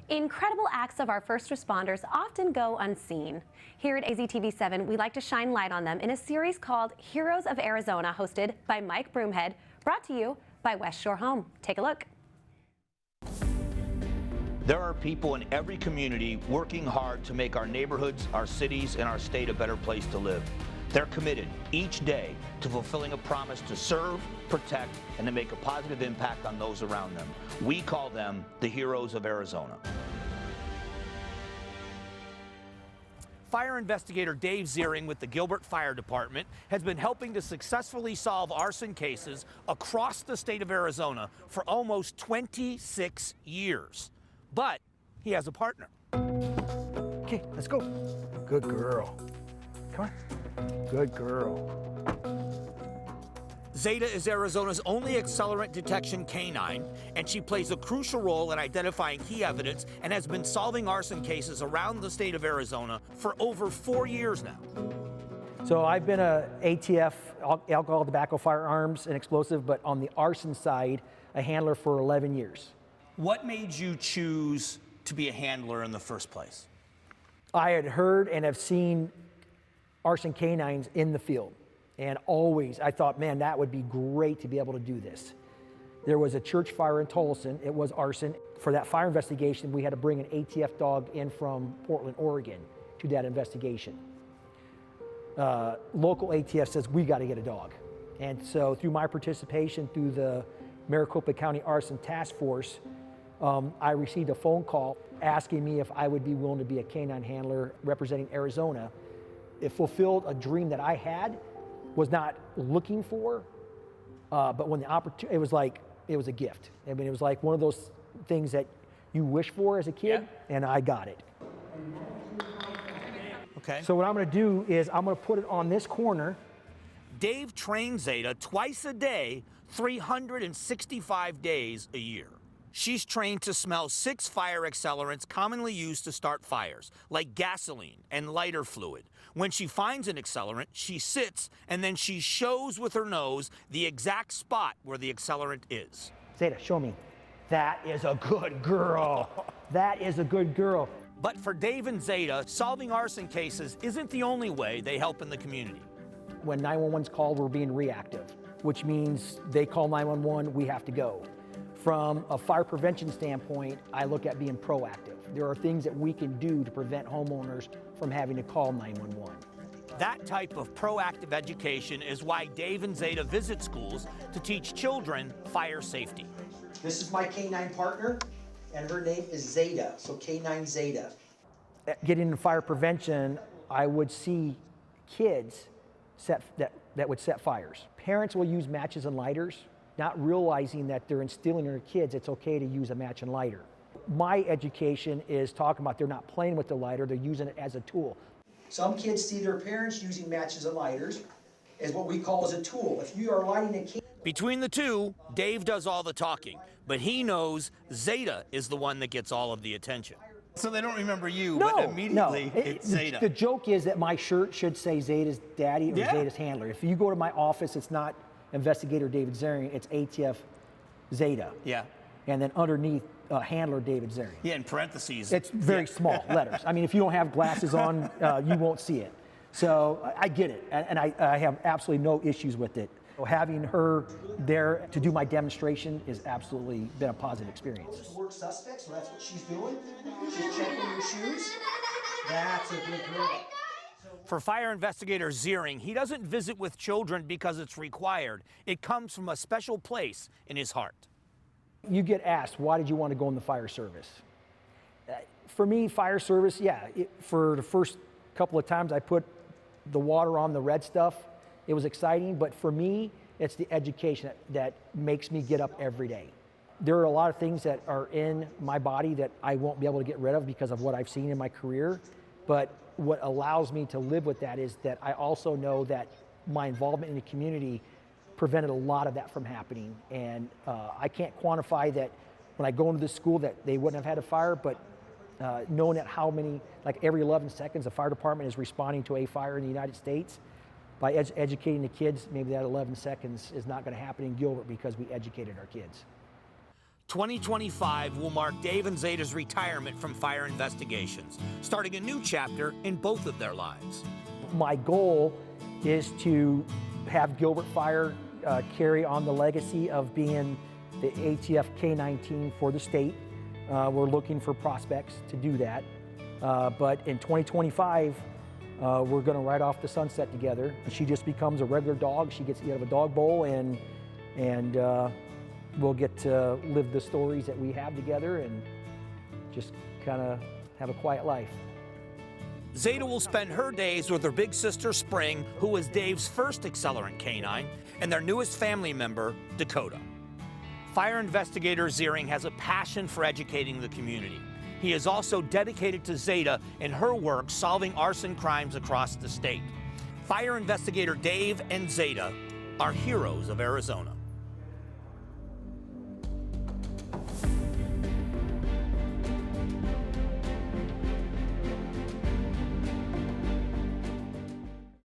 Incredible acts of our first responders often go unseen. Here at AZTV7, we like to shine light on them in a series called Heroes of Arizona, hosted by Mike Broomhead, brought to you by West Shore Home. Take a look. There are people in every community working hard to make our neighborhoods, our cities, and our state a better place to live. They're committed each day to fulfilling a promise to serve, protect, and to make a positive impact on those around them. We call them the Heroes of Arizona. Fire investigator Dave Zehring with the Gilbert Fire Department has been helping to successfully solve arson cases across the state of Arizona for almost 26 years. But he has a partner. Okay, let's go. Good girl. Come on. Good girl. Zeta is Arizona's only accelerant detection canine, and she plays a crucial role in identifying key evidence and has been solving arson cases around the state of Arizona for over 4 years now. So I've been a ATF, alcohol, tobacco, firearms, and explosive, but on the arson side, a handler for 11 years. What made you choose to be a handler in the first place? I had heard and have seen arson canines in the field. And always, I thought, man, that would be great to be able to do this. There was a church fire in Tolleson. It was arson. For that fire investigation, we had to bring an ATF dog in from Portland, Oregon to that investigation. Local ATF says, we got to get a dog. And so through my participation through the Maricopa County Arson Task Force, I received a phone call asking me if I would be willing to be a canine handler representing Arizona. It fulfilled a dream that I had, was not looking for, but when the opportunity, it was a gift. I mean, it was like one of those things that you wish for as a kid, and I got it. Okay. So what I'm gonna do is I'm gonna put it on this corner. Dave trains Zeta twice a day, 365 days a year. She's trained to smell 6 fire accelerants commonly used to start fires, like gasoline and lighter fluid. When she finds an accelerant, she sits and then she shows with her nose the exact spot where the accelerant is. Zeta, show me. That is a good girl. That is a good girl. But for Dave and Zeta, solving arson cases isn't the only way they help in the community. When 911's called, we're being reactive, which means they call 911, we have to go. From a fire prevention standpoint, I look at being proactive. There are things that we can do to prevent homeowners from having to call 911. That type of proactive education is why Dave and Zeta visit schools to teach children fire safety. This is my canine partner, and her name is Zeta, so Canine Zeta. Getting into fire prevention, I would see kids that would set fires. Parents will use matches and lighters, not realizing that they're instilling in their kids it's okay to use a match and lighter. My education is talking about they're not playing with the lighter, they're using it as a tool. Some kids see their parents using matches and lighters as what we call as a tool. If you are lighting a kid. Between the two, Dave does all the talking, but he knows Zeta is the one that gets all of the attention. So they don't remember you, No, but immediately no. it's Zeta. The joke is that my shirt should say Zeta's daddy or Zeta's handler. If you go to my office, it's not Investigator David Zehring, it's ATF Zeta. Yeah. And then underneath, handler David Zehring. Yeah, in parentheses. It's very small letters. I mean, if you don't have glasses on, you won't see it. So I get it, and I have absolutely no issues with it. Having her there to do my demonstration has absolutely been a positive experience. Work suspect, so that's what she's doing. She's checking your shoes. That's a good girl. For fire investigator Zehring, he doesn't visit with children because it's required. It comes from a special place in his heart. You get asked, why did you want to go in the fire service? For me, fire service, for the first couple of times I put the water on the red stuff, it was exciting, but for me, it's the education that makes me get up every day. There are a lot of things that are in my body that I won't be able to get rid of because of what I've seen in my career, but what allows me to live with that is that I also know that my involvement in the community prevented a lot of that from happening. And I can't quantify that when I go into this school that they wouldn't have had a fire, but knowing that how many, like every 11 seconds, the fire department is responding to a fire in the United States, by educating the kids, maybe that 11 seconds is not going to happen in Gilbert because we educated our kids. 2025 will mark Dave and Zeta's retirement from fire investigations, starting a new chapter in both of their lives. My goal is to have Gilbert Fire carry on the legacy of being the ATF K-9 team for the state. We're looking for prospects to do that. But in 2025, we're going to ride off the sunset together. She just becomes a regular dog. She gets to get out of a dog bowl, and we'll get to live the stories that we have together and just kind of have a quiet life. Zeta will spend her days with her big sister Spring, who was Dave's first accelerant canine, and their newest family member, Dakota. Fire investigator Zehring has a passion for educating the community. He is also dedicated to Zeta in her work solving arson crimes across the state. Fire investigator Dave and Zeta are heroes of Arizona.